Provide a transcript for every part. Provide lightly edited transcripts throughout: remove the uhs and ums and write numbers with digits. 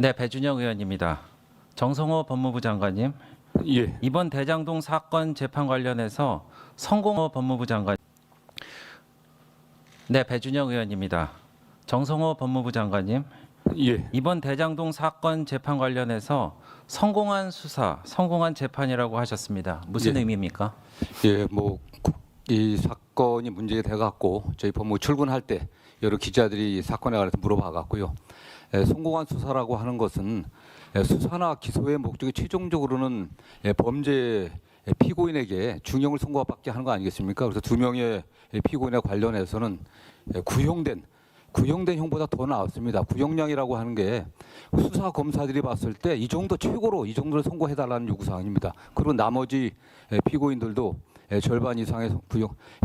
네, 배준영 의원입니다. 정성호 법무부 장관님, 예, 이번 대장동 사건 재판 관련해서 성공호 법무부 장관. 네, 배준영 의원입니다. 정성호 법무부 장관님, 예, 이번 대장동 사건 재판 관련해서 성공한 수사, 성공한 재판이라고 하셨습니다. 무슨 예. 의미입니까? 예, 이 사건이 문제가 돼갖고 저희 법무부 출근할 때 여러 기자들이 이 사건에 관해서 물어봐갖고요. 성공한 수사라고 하는 것은 수사나 기소의 목적이 최종적으로는 범죄 피고인에게 중형을 선고받게 하는 거 아니겠습니까? 그래서 두 명의 피고인에 관련해서는 구형된 형보다 더 나았습니다. 구형량이라고 하는 게 수사 검사들이 봤을 때 이 정도 최고로 이 정도를 선고해달라는 요구사항입니다. 그리고 나머지 피고인들도 절반 이상의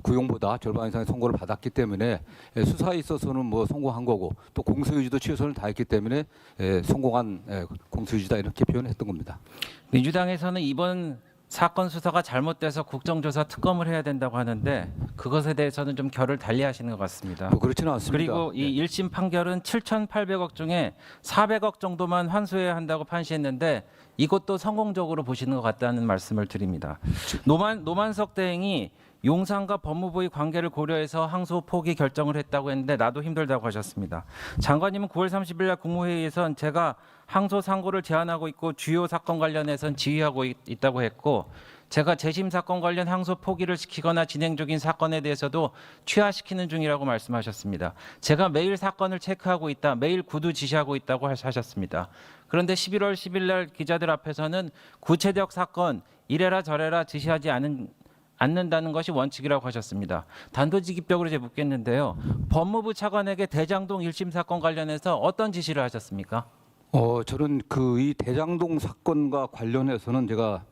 구형보다 절반 이상의 선고를 받았기 때문에 수사에 있어서는 뭐 성공한 거고 또 공소유지도 최선을 다했기 때문에 성공한 공소유지다 이렇게 표현했던 겁니다. 민주당에서는 이번 사건 수사가 잘못돼서 국정조사 특검을 해야 된다고 하는데 그것에 대해서는 좀 결을 달리하시는 것 같습니다. 뭐 그렇지는 않습니다. 그리고 이 1심 판결은 7,800억 중에 400억 정도만 환수해야 한다고 판시했는데 이것도 성공적으로 보시는 것 같다는 말씀을 드립니다. 노만석 대행이 용산과 법무부의 관계를 고려해서 항소 포기 결정을 했다고 했는데 나도 힘들다고 하셨습니다. 장관님은 9월 30일 날 국무회의에선 제가 항소 상고를 제안하고 있고 주요 사건 관련해선 지휘하고 있다고 했고 제가 재심 사건 관련 항소 포기를 시키거나 진행 중인 사건에 대해서도 취하시키는 중이라고 말씀하셨습니다. 제가 매일 사건을 체크하고 있다, 매일 구두 지시하고 있다고 하셨습니다. 그런데 11월 10일 날 기자들 앞에서는 구체적 사건 이래라 저래라 지시하지 않는다는 것이 원칙이라고 하셨습니다. 단도직입적으로 제가 묻겠는데요. 법무부 차관에게 대장동 1심 사건 관련해서 어떤 지시를 하셨습니까? 저는 이 대장동 사건과 관련해서는 제가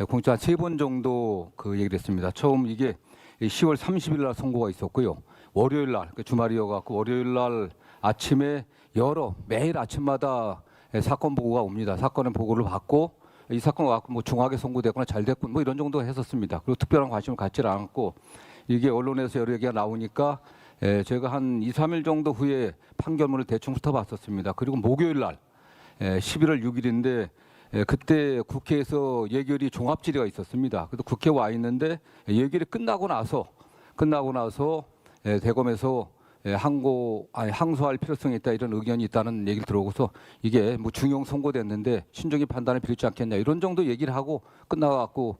공짜 3번 정도 얘기를 했습니다. 처음 이게 10월 30일 날 선고가 있었고요. 월요일 날 주말이어갖고 월요일 날 아침에 매일 아침마다 사건 보고가 옵니다. 사건의 보고를 받고 이 사건 갖고 뭐 중하게 선고됐거나 잘 됐군 뭐 이런 정도 했었습니다. 그리고 특별한 관심을 갖지 않았고 이게 언론에서 여러 얘기가 나오니까 제가 한 2, 3일 정도 후에 판결문을 대충 훑어봤었습니다. 그리고 목요일 날 11월 6일인데 그때 국회에서 예결위 종합질의가 있었습니다. 그래서 국회 와 있는데 예결이 끝나고 나서 대검에서 항소할 필요성이 있다 이런 의견이 있다는 얘기를 들어오고서 이게 뭐 중형 선고됐는데 신중히 판단을 필요치 않겠냐 이런 정도 얘기를 하고 끝나갖고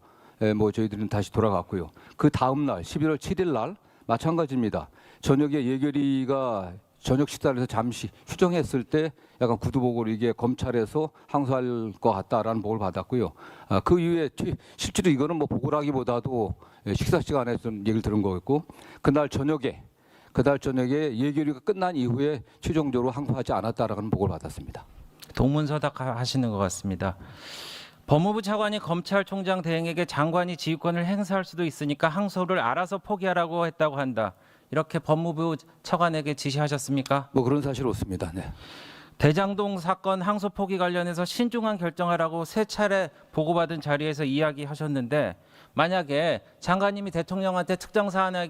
뭐 저희들은 다시 돌아갔고요. 그 다음 날 11월 7일 날 마찬가지입니다. 저녁에 예결위가 저녁 식사를 해서 잠시 휴정했을 때 약간 구두복을 이게 검찰에서 항소할 것 같다라는 보고를 받았고요. 그 이후에 실제로 이거는 뭐 보고라기보다도 식사 시간에 좀 얘기를 들은 거였고 그날 저녁에 예결위가 끝난 이후에 최종적으로 항소하지 않았다라는 보고를 받았습니다. 동문서답 하시는 것 같습니다. 법무부 차관이 검찰총장 대행에게 장관이 지휘권을 행사할 수도 있으니까 항소를 알아서 포기하라고 했다고 한다. 이렇게 법무부 차관에게 지시하셨습니까? 뭐 그런 사실 없습니다. 네. 대장동 사건 항소 포기 관련해서 신중한 결정하라고 3차례 보고받은 자리에서 이야기하셨는데 만약에 장관님이 대통령한테 특정 사안에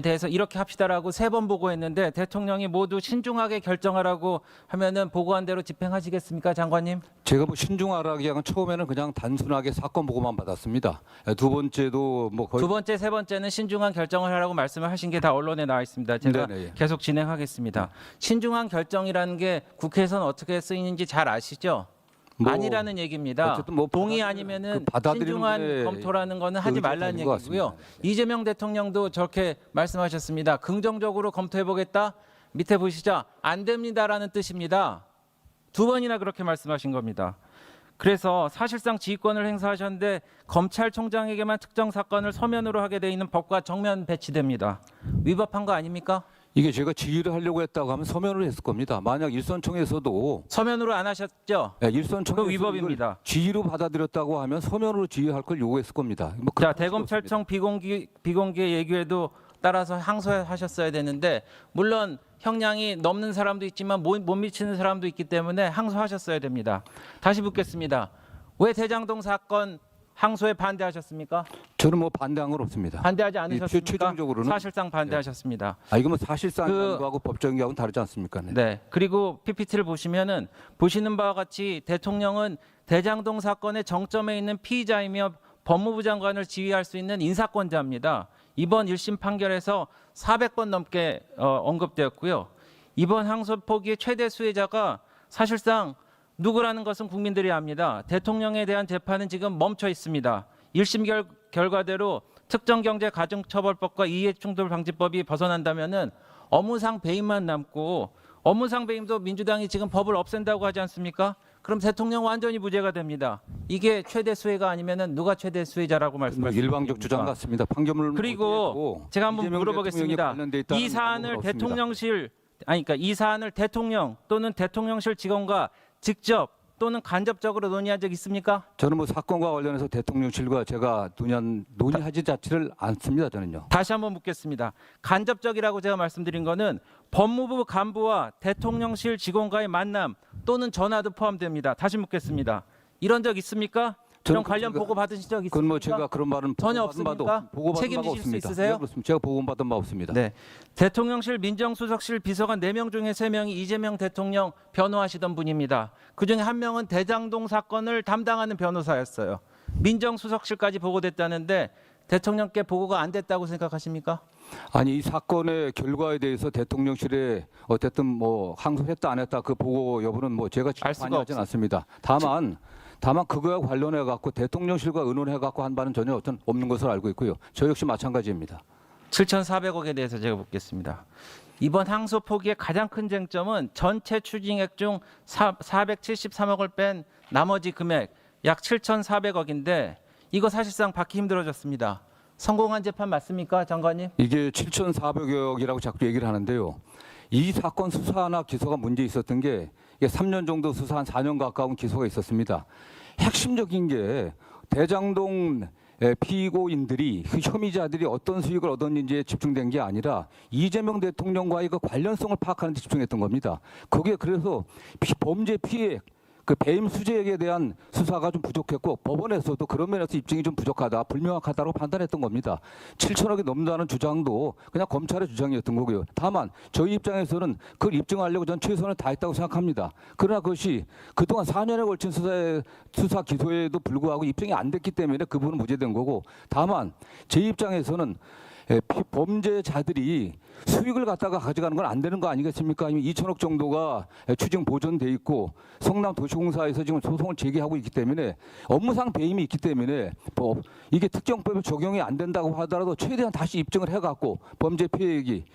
대해서 이렇게 합시다라고 3번 보고했는데 대통령이 모두 신중하게 결정하라고 하면은 보고한 대로 집행하시겠습니까, 장관님? 제가 뭐 신중하라기에는 처음에는 그냥 단순하게 사건 보고만 받았습니다. 두 번째도 뭐 거의 두 번째, 세 번째는 신중한 결정을 하라고 말씀을 하신 게 다 언론에 나와 있습니다. 제가 네네. 계속 진행하겠습니다. 신중한 결정이라는 게 국회에서는 어떻게 쓰이는지 잘 아시죠? 뭐 아니라는 얘기입니다. 어쨌든 뭐 동의 아니면은 받아들이는 신중한 분의 검토라는 거는 하지 의지가 말라는 되는 것 얘기고요. 같습니다. 이재명 대통령도 저렇게 말씀하셨습니다. 긍정적으로 검토해 보겠다. 밑에 보시죠. 안 됩니다라는 뜻입니다. 2번이나 그렇게 말씀하신 겁니다. 그래서 사실상 지휘권을 행사하셨는데 검찰총장에게만 특정 사건을 서면으로 하게 돼 있는 법과 정면 배치됩니다. 위법한 거 아닙니까? 이게 제가 지휘를 하려고 했다고 하면 서면으로 했을 겁니다. 만약 일선청에서도 서면으로 안 하셨죠? 일선청에서 그거 위법입니다. 지휘로 받아들였다고 하면 서면으로 지휘할 걸 요구했을 겁니다. 뭐 자, 그런 대검찰청 비공개 예규에도 따라서 항소하셨어야 되는데 물론 형량이 넘는 사람도 있지만 못 미치는 사람도 있기 때문에 항소하셨어야 됩니다. 다시 묻겠습니다. 왜 대장동 사건 항소에 반대하셨습니까? 저는 뭐 반대한 건 없습니다. 반대하지 않으셨습니까? 최종적으로는 사실상 반대하셨습니다. 이거 뭐 사실상 거하고 법적인 거하고는 다르지 않습니까? 네. 네. 그리고 PPT를 보시면은 보시는 바와 같이 대통령은 대장동 사건의 정점에 있는 피의자이며 법무부 장관을 지휘할 수 있는 인사권자입니다. 이번 1심 판결에서 400번 넘게 언급되었고요. 이번 항소 포기의 최대 수혜자가 사실상 누구라는 것은 국민들이 압니다. 대통령에 대한 재판은 지금 멈춰 있습니다. 1심 결과대로 특정경제가중처벌법과 이해충돌방지법이 벗어난다면은 업무상 배임만 남고, 업무상 배임도 민주당이 지금 법을 없앤다고 하지 않습니까? 그럼 대통령 완전히 무죄가 됩니다. 이게 최대 수혜가 아니면은 누가 최대 수혜자라고 말씀하십니까? 일방적 주장 같습니다. 판결문을 그리고 제가 한번 이재명 물어보겠습니다. 대통령이 관련돼 있다는 이 사안을 없습니다. 대통령실 그러니까 이 사안을 대통령 또는 대통령실 직원과 직접 또는 간접적으로 논의한 적 있습니까? 저는 뭐 사건과 관련해서 대통령실과 제가 논의하지 자체를 않습니다. 저는요. 다시 한번 묻겠습니다. 간접적이라고 제가 말씀드린 거는 법무부 간부와 대통령실 직원과의 만남 또는 전화도 포함됩니다. 다시 묻겠습니다. 이런 적 있습니까? 그런 관련 보고 받으신 적 있습니까? 그건 뭐 제가 그런 말은 전혀 없습니까? 책임지실 수 있으세요? 네, 그렇습니다. 제가 보고받은 바 없습니다. 네. 대통령실 민정수석실 비서관 4명 중에 3명이 이재명 대통령 변호하시던 분입니다. 그중에 한 명은 대장동 사건을 담당하는 변호사였어요. 민정수석실까지 보고됐다는데 대통령께 보고가 안 됐다고 생각하십니까? 아니 이 사건의 결과에 대해서 대통령실에 어쨌든 뭐 항소했다 안 했다 그 보고 여부는 뭐 제가 알 수가 관여하지는 않습니다. 다만 그거와 관련해 갖고 대통령실과 의논해 갖고 한 바는 전혀 어떤 없는 것으로 알고 있고요. 저 역시 마찬가지입니다. 7,400억에 대해서 제가 묻겠습니다. 이번 항소 포기의 가장 큰 쟁점은 전체 추징액 중 473억을 뺀 나머지 금액 약 7,400억인데 이거 사실상 받기 힘들어졌습니다. 성공한 재판 맞습니까, 장관님? 이게 7,400억이라고 자꾸 얘기를 하는데요. 이 사건 수사나 기소가 문제 있었던 게 이게 3년 정도 수사 한 4년 가까운 기소가 있었습니다. 핵심적인 게 대장동 피고인들이 그 혐의자들이 어떤 수익을 얻었는지에 집중된 게 아니라 이재명 대통령과의 그 관련성을 파악하는 데 집중했던 겁니다. 그게 그래서 범죄 피해 그 배임 수재액에 대한 수사가 좀 부족했고 법원에서도 그런 면에서 입증이 좀 부족하다, 불명확하다고 판단했던 겁니다. 7천억이 넘는다는 주장도 그냥 검찰의 주장이었던 거고요. 다만 저희 입장에서는 그걸 입증하려고 전 최선을 다했다고 생각합니다. 그러나 그것이 그동안 4년에 걸친 수사 기소에도 불구하고 입증이 안 됐기 때문에 그 부분은 무죄된 거고, 다만 제 입장에서는 범죄자들이 수익을 갖다가 가져가는 건 안 되는 거 아니겠습니까? 아니면 2천억 정도가 추징 보존돼 있고 성남도시공사에서 지금 소송을 제기하고 있기 때문에 업무상 배임이 있기 때문에 이게 특정법에 적용이 안 된다고 하더라도 최대한 다시 입증을 해갖고 범죄 피해액이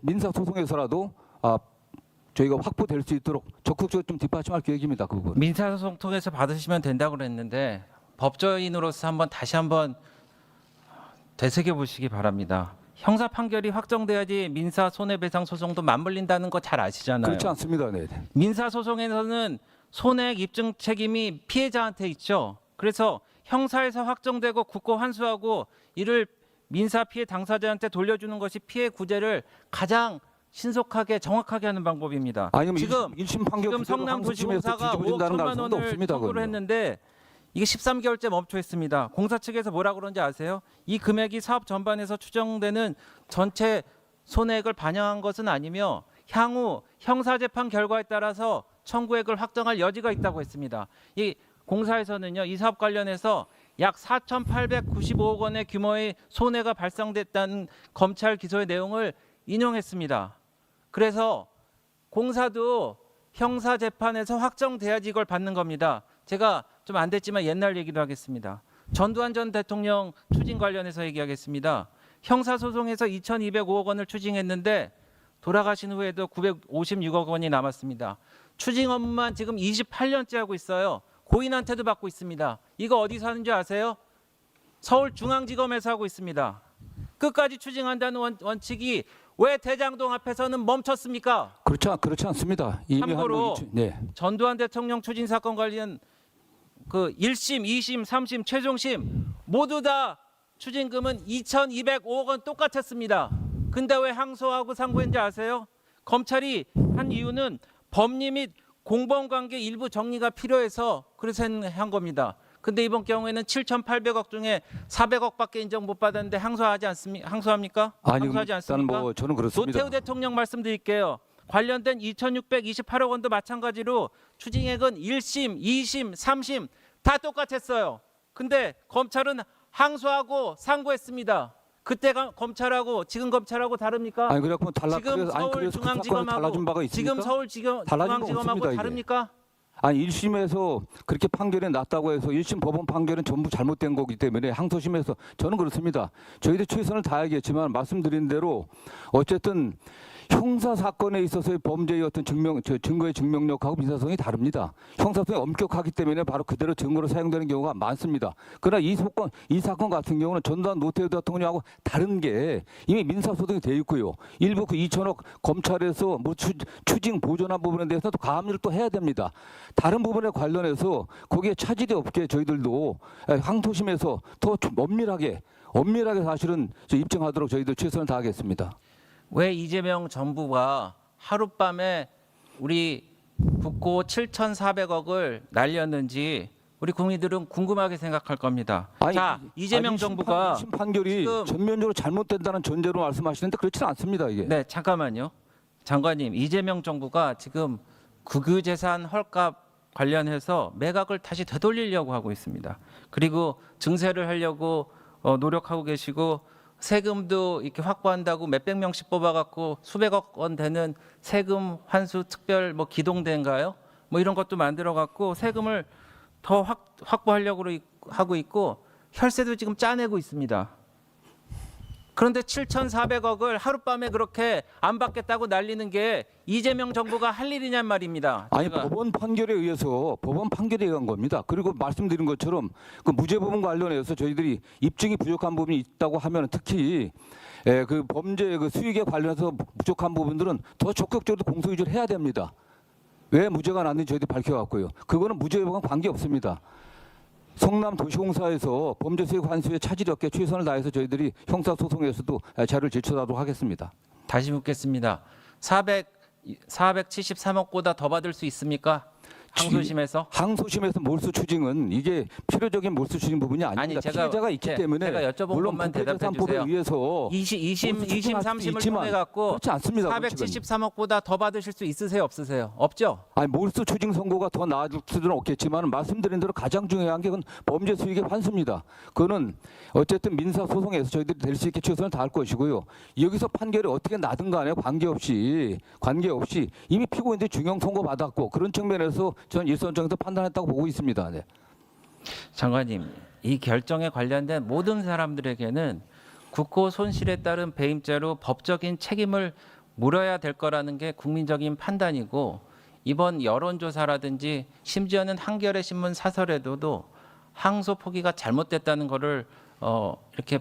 민사소송에서라도 저희가 확보될 수 있도록 적극적으로 좀 뒷받침할 계획입니다. 그 부분. 민사소송 통해서 받으시면 된다고 그랬는데 법조인으로서 다시 한번 되새겨 보시기 바랍니다. 형사 판결이 확정돼야지 민사 손해배상 소송도 맞물린다는 거 잘 아시잖아요. 그렇지 않습니다. 네. 민사 소송에서는 손해액 입증 책임이 피해자한테 있죠. 그래서 형사에서 확정되고 국고 환수하고 이를 민사 피해 당사자한테 돌려주는 것이 피해 구제를 가장 신속하게 정확하게 하는 방법입니다. 아니면 지금 1심 판결 지금 성남도시공사가 5억 1천만 원을 청구를 했는데 이게 13개월째 멈춰 있습니다. 공사 측에서 뭐라 그런지 아세요? 이 금액이 사업 전반에서 추정되는 전체 손해액을 반영한 것은 아니며 향후 형사재판 결과에 따라서 청구액을 확정할 여지가 있다고 했습니다. 이 공사에서는요, 이 사업 관련해서 약 4,895억 원의 규모의 손해가 발생됐다는 검찰 기소의 내용을 인용했습니다. 그래서 공사도 형사재판에서 확정돼야지 이걸 받는 겁니다. 제가 좀 안 됐지만 옛날 얘기도 하겠습니다. 전두환 전 대통령 추징 관련해서 얘기하겠습니다. 형사소송에서 2,205억 원을 추징했는데 돌아가신 후에도 956억 원이 남았습니다. 추징 업무만 지금 28년째 하고 있어요. 고인한테도 받고 있습니다. 이거 어디서 하는지 아세요? 서울중앙지검에서 하고 있습니다. 끝까지 추징한다는 원칙이 왜 대장동 앞에서는 멈췄습니까? 그렇지 않습니다. 참고로 전두환 대통령 추징 사건 관련 그 1심, 2심, 3심, 최종심 모두 다 추징금은 2,205억 원 똑같았습니다. 근데 왜 항소하고 상고했는지 아세요? 검찰이 한 이유는 법리 및 공범관계 일부 정리가 필요해서 그래서 한 겁니다. 근데 이번 경우에는 7,800억 중에 400억밖에 인정 못 받았는데 항소합니까? 아니, 항소하지 일단 않습니까? 뭐 저는 그렇습니다. 노태우 대통령 말씀드릴게요. 관련된 2,628억 원도 마찬가지로 추징액은 1심, 2심, 3심 다 똑같았어요. 근데 검찰은 항소하고 상고했습니다. 그때가 검찰하고 지금 검찰하고 다릅니까? 아니 그래갖고 지금 서울중앙지검하고 달라진 바가 있습니까? 지금 달라진 바가 서울중앙지검하고 없습니다, 이게. 다릅니까? 아니 1심에서 그렇게 판결이 났다고 해서 1심 법원 판결은 전부 잘못된 거기 때문에 항소심에서 저는 그렇습니다. 저희도 최선을 다하겠지만 말씀드린 대로 어쨌든 형사 사건에 있어서의 범죄의 어떤 증거의 증명력하고 민사성이 다릅니다. 형사성이 엄격하기 때문에 바로 그대로 증거로 사용되는 경우가 많습니다. 그러나 이 사건 같은 경우는 전두환 노태우 대통령하고 다른 게 이미 민사소송이 돼 있고요. 일부 그 2천억 검찰에서 뭐 추징 보존한 부분에 대해서 또 가압류를 또 해야 됩니다. 다른 부분에 관련해서 거기에 차질이 없게 저희들도 항소심에서 더 엄밀하게 사실은 입증하도록 저희들 최선을 다하겠습니다. 왜 이재명 정부가 하룻밤에 우리 국고 7,400억을 날렸는지 우리 국민들은 궁금하게 생각할 겁니다. 자, 이재명 정부가 심 판결이 지금 전면적으로 잘못된다는 전제로 말씀하시는데 그렇지는 않습니다, 이게. 네, 잠깐만요. 장관님, 이재명 정부가 지금 국유재산 헐값 관련해서 매각을 다시 되돌리려고 하고 있습니다. 그리고 증세를 하려고 노력하고 계시고 세금도 이렇게 확보한다고 몇백 명씩 뽑아갖고 수백억 원 되는 세금 환수 특별 뭐 기동대인가요? 뭐 이런 것도 만들어갖고 세금을 더 확보하려고 하고 있고 혈세도 지금 짜내고 있습니다. 그런데 7,400억을 하룻밤에 그렇게 안 받겠다고 날리는 게 이재명 정부가 할 일이냔 말입니다. 아니 법원 판결에 의한 겁니다. 그리고 말씀드린 것처럼 그 무죄 부분 관련해서 저희들이 입증이 부족한 부분이 있다고 하면 특히 그 범죄 그 수익에 관련해서 부족한 부분들은 더 적극적으로 공소 유지를 해야 됩니다. 왜 무죄가 났는지 저희들이 밝혀왔고요. 그거는 무죄 여부와 관계 없습니다. 성남도시공사에서 범죄 수익 환수에 차질이 없게 최선을 다해서 저희들이 형사소송에서도 자료를 제출하도록 하겠습니다. 다시 묻겠습니다. 473억보다 더 받을 수 있습니까? 항소심에서? 항소심에서 몰수 추징은 이게 필요적인 몰수 추징 부분이 아닙니다. 아니, 피해자가 있기 때문에 제가 여쭤본 물론 것만 대답해 주세요. 위해서 2심, 3심을 통해 갖고 그렇지 않습니다. 473억보다 더 받으실 수 있으세요, 없으세요? 없죠? 아니 몰수 추징 선고가 더 나아질 수는 없겠지만 말씀드린 대로 가장 중요한 게 그건 범죄 수익의 환수입니다. 그거는 어쨌든 민사 소송에서 저희들이 될 수 있게 최선을 다할 것이고요. 여기서 판결이 어떻게 나든 간에 관계없이 이미 피고인들이 중형 선고 받았고 그런 측면에서 저는 일선정에서 판단했다고 보고 있습니다. 네. 장관님, 이 결정에 관련된 모든 사람들에게는 국고 손실에 따른 배임죄로 법적인 책임을 물어야 될 거라는 게 국민적인 판단이고 이번 여론조사라든지 심지어는 한겨레 신문 사설에도 항소 포기가 잘못됐다는 거를 이렇게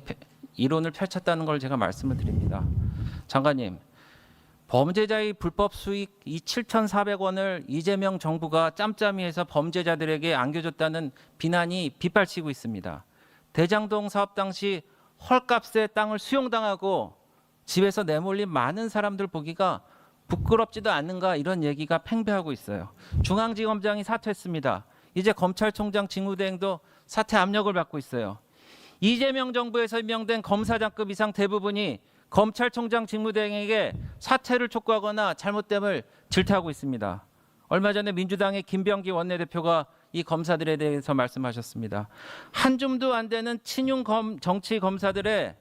이론을 펼쳤다는 걸 제가 말씀을 드립니다. 장관님, 범죄자의 불법 수익 이 7,400원을 이재명 정부가 짬짬이해서 범죄자들에게 안겨줬다는 비난이 빗발치고 있습니다. 대장동 사업 당시 헐값에 땅을 수용당하고 집에서 내몰린 많은 사람들 보기가 부끄럽지도 않는가 이런 얘기가 팽배하고 있어요. 중앙지검장이 사퇴했습니다. 이제 검찰총장 직무대행도 사퇴 압력을 받고 있어요. 이재명 정부에서 임명된 검사장급 이상 대부분이 검찰총장 직무대행에게 사퇴를 촉구하거나 잘못됨을 질타하고 있습니다. 얼마 전에 민주당의 김병기 원내대표가 이 검사들에 대해서 말씀하셨습니다. 한 줌도 안 되는 친윤 정치 검사들의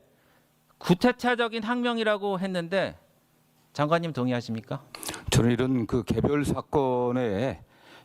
구태타적인 항명이라고 했는데 장관님 동의하십니까? 저는 이런 그 개별 사건에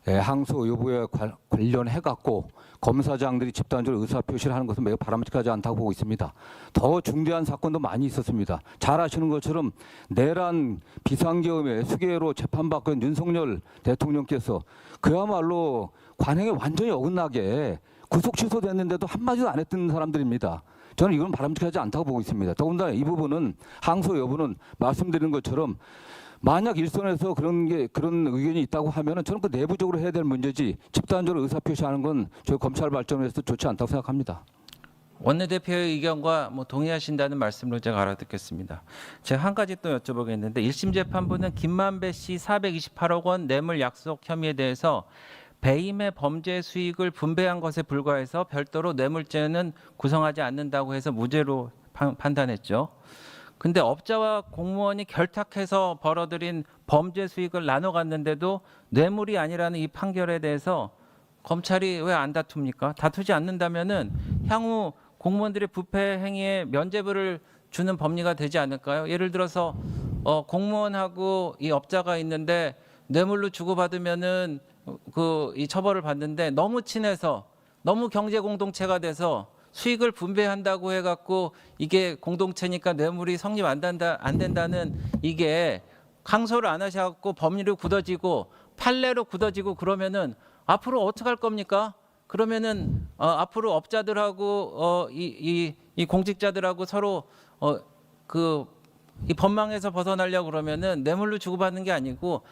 항소 여부에 관련해 갖고 검사장들이 집단적으로 의사 표시를 하는 것은 매우 바람직하지 않다고 보고 있습니다. 더 중대한 사건도 많이 있었습니다. 잘 아시는 것처럼 내란 비상계엄의 수개로 재판받고 있는 윤석열 대통령께서 그야말로 관행에 완전히 어긋나게 구속 취소됐는데도 한마디도 안 했던 사람들입니다. 저는 이건 바람직하지 않다고 보고 있습니다. 더군다나 이 부분은 항소 여부는 말씀드린 것처럼 만약 일선에서 그런 의견이 있다고 하면은 저는 그 내부적으로 해야 될 문제지 집단적으로 의사 표시하는 건 저희 검찰 발전에서 좋지 않다고 생각합니다. 원내대표의 의견과 동의하신다는 말씀을 제가 알아듣겠습니다. 제가 한 가지 또 여쭤보겠는데 1심 재판부는 김만배 씨 428억 원 뇌물 약속 혐의에 대해서 배임의 범죄 수익을 분배한 것에 불과해서 별도로 뇌물죄는 구성하지 않는다고 해서 무죄로 판단했죠. 근데 업자와 공무원이 결탁해서 벌어들인 범죄 수익을 나눠 갔는데도 뇌물이 아니라는 이 판결에 대해서 검찰이 왜 안 다툽니까? 다투지 않는다면은 향후 공무원들의 부패 행위에 면죄부를 주는 법리가 되지 않을까요? 예를 들어서 공무원하고 이 업자가 있는데 뇌물로 주고받으면은 이 처벌을 받는데 너무 친해서 너무 경제 공동체가 돼서 수익을 분배한다고 해갖고 이게 공동체니까 뇌물이 성립 안 된다는 이게 항소를 안 하셔갖고 법리로 굳어지고 판례로 굳어지고 그러면은 앞으로 어떻게 할 겁니까? 그러면은 앞으로 업자들하고 이 공직자들하고 서로 이 법망에서 벗어나려고 그러면은 뇌물로 주고받는 게 아니고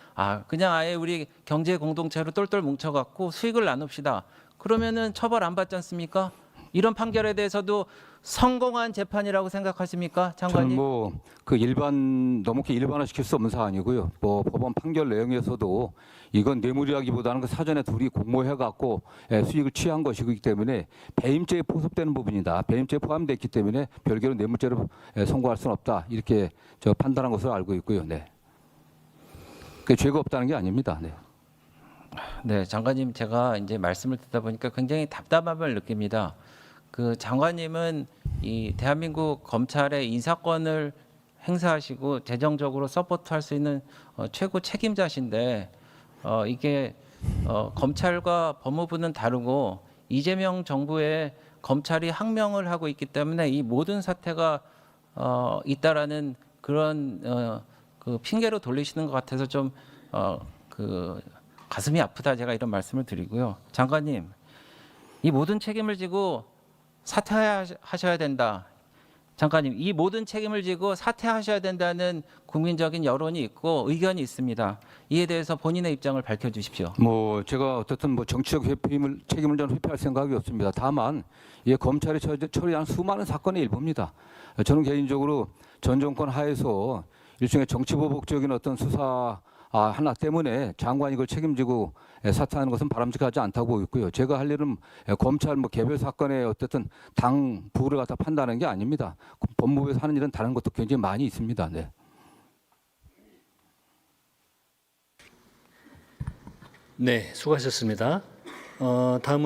그냥 아예 우리 경제 공동체로 똘똘 뭉쳐갖고 수익을 나눕시다. 그러면은 처벌 안 받지 않습니까? 이런 판결에 대해서도 성공한 재판이라고 생각하십니까, 장관님? 저는 너무 일반화시킬 수 없는 사안이고요. 법원 판결 내용에서도 이건 뇌물이라기보다는 사전에 둘이 공모해갖고 수익을 취한 것이기 때문에 배임죄에 포섭되는 부분이다. 배임죄에 포함됐기 때문에 별개로 뇌물죄로 선고할 수는 없다. 이렇게 판단한 것으로 알고 있고요. 네. 죄가 없다는 게 아닙니다. 네. 네, 장관님 제가 이제 말씀을 듣다 보니까 굉장히 답답함을 느낍니다. 장관님은 이 대한민국 검찰의 인사권을 행사하시고 재정적으로 서포트할 수 있는 최고 책임자신데 이게 검찰과 법무부는 다르고 이재명 정부의 검찰이 항명을 하고 있기 때문에 이 모든 사태가 있다라는 그런 핑계로 돌리시는 것 같아서 좀 가슴이 아프다 제가 이런 말씀을 드리고요. 장관님, 이 모든 책임을 지고 사퇴하셔야 된다. 장관님, 이 모든 책임을 지고 사퇴하셔야 된다는 국민적인 여론이 있고 의견이 있습니다. 이에 대해서 본인의 입장을 밝혀주십시오. 제가 어떻든 정치적 책임을 저는 회피할 생각이 없습니다. 다만 검찰이 처리한 수많은 사건의 일부입니다. 저는 개인적으로 전 정권 하에서 일종의 정치보복적인 어떤 수사 하나 때문에 장관이 이걸 책임지고 사퇴하는 것은 바람직하지 않다고 보고 있고요. 제가 할 일은 검찰 개별 사건의 어쨌든 당 부를 갖다 판단하는 게 아닙니다. 법무부에서 하는 일은 다른 것도 굉장히 많이 있습니다. 네. 네, 수고하셨습니다. 다음은